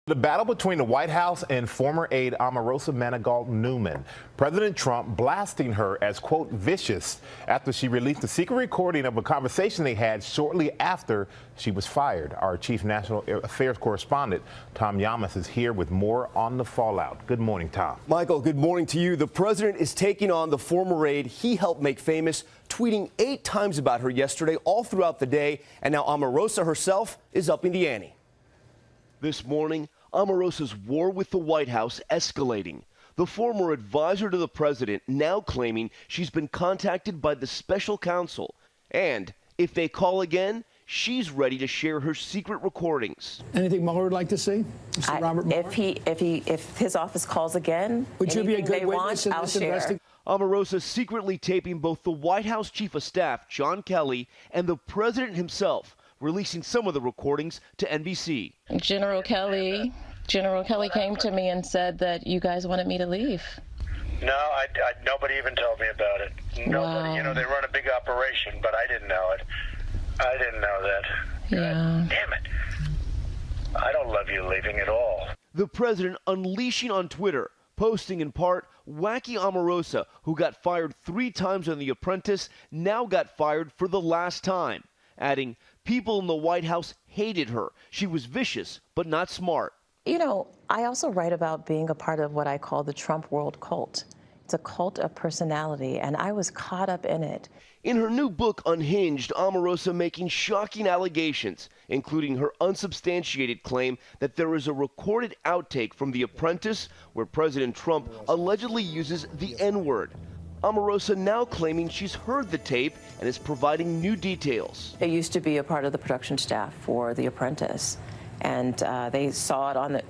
The battle between the White House and former aide Omarosa Manigault Newman. President Trump blasting her as, quote, vicious after she released a secret recording of a conversation they had shortly after she was fired. Our chief national affairs correspondent, Tom Yamas, is here with more on the fallout. Good morning, Tom. Michael, good morning to you. The president is taking on the former aide he helped make famous, tweeting 8 times about her yesterday, all throughout the day. And now Omarosa herself is upping the ante. This morning, Omarosa's war with the White House escalating. The former advisor to the president now claiming she's been contacted by the special counsel. And if they call again, she's ready to share her secret recordings. Anything Mueller would like to see? Mr. Robert Mueller? If his office calls again, would you be a good witness in this investigation? Omarosa secretly taping both the White House Chief of Staff, John Kelly, and the president himself, releasing some of the recordings to NBC. General Kelly came to me and said that you guys wanted me to leave. No, nobody even told me about it. Nobody. Wow. You know, they run a big operation, but I didn't know it. I didn't know that. Yeah. God damn it. I don't love you leaving at all. The president unleashing on Twitter, posting in part, wacky Omarosa, who got fired 3 times on The Apprentice, now got fired for the last time. Adding, people in the White House hated her. She was vicious, but not smart. You know, I also write about being a part of what I call the Trump world cult. It's a cult of personality, and I was caught up in it. In her new book, Unhinged, Omarosa making shocking allegations, including her unsubstantiated claim that there is a recorded outtake from The Apprentice where President Trump allegedly uses the N-word. Omarosa now claiming she's heard the tape and is providing new details. I used to be a part of the production staff for The Apprentice, and they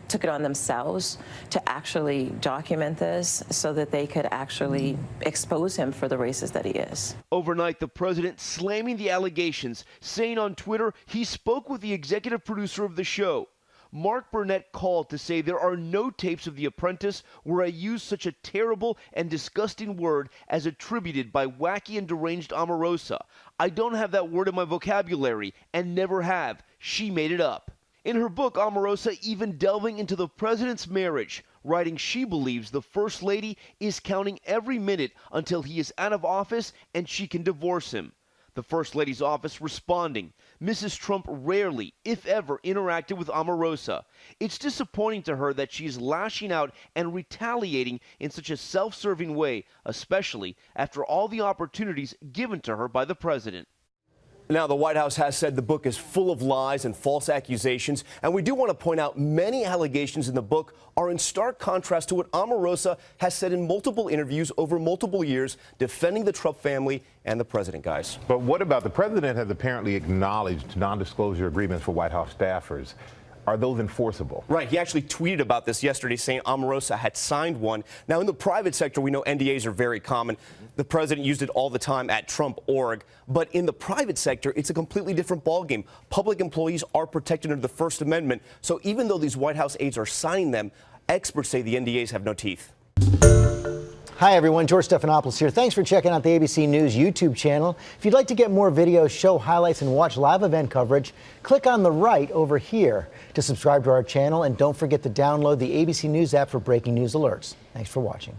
took it on themselves to actually document this so that they could actually expose him for the racist that he is. Overnight, the president slamming the allegations, saying on Twitter he spoke with the executive producer of the show. Mark Burnett called to say there are no tapes of The Apprentice where I use such a terrible and disgusting word as attributed by wacky and deranged Omarosa. I don't have that word in my vocabulary and never have. She made it up. In her book, Omarosa even delving into the president's marriage, writing she believes the First Lady is counting every minute until he is out of office and she can divorce him. The First Lady's office responding, Mrs. Trump rarely, if ever, interacted with Omarosa. It's disappointing to her that she's lashing out and retaliating in such a self-serving way, especially after all the opportunities given to her by the president. Now, the White House has said the book is full of lies and false accusations, and we do want to point out many allegations in the book are in stark contrast to what Omarosa has said in multiple interviews over multiple years, defending the Trump family and the president, guys. But what about the president has apparently acknowledged non-disclosure agreements for White House staffers. Are those enforceable? Right. He actually tweeted about this yesterday, saying Omarosa had signed one. Now, in the private sector, we know NDAs are very common. The president used it all the time at Trump.org. But in the private sector, it's a completely different ballgame. Public employees are protected under the First Amendment. So even though these White House aides are signing them, experts say the NDAs have no teeth. Hi, everyone. George Stephanopoulos here. Thanks for checking out the ABC News YouTube channel. If you'd like to get more videos, show highlights, and watch live event coverage, click on the right over here to subscribe to our channel. And don't forget to download the ABC News app for breaking news alerts. Thanks for watching.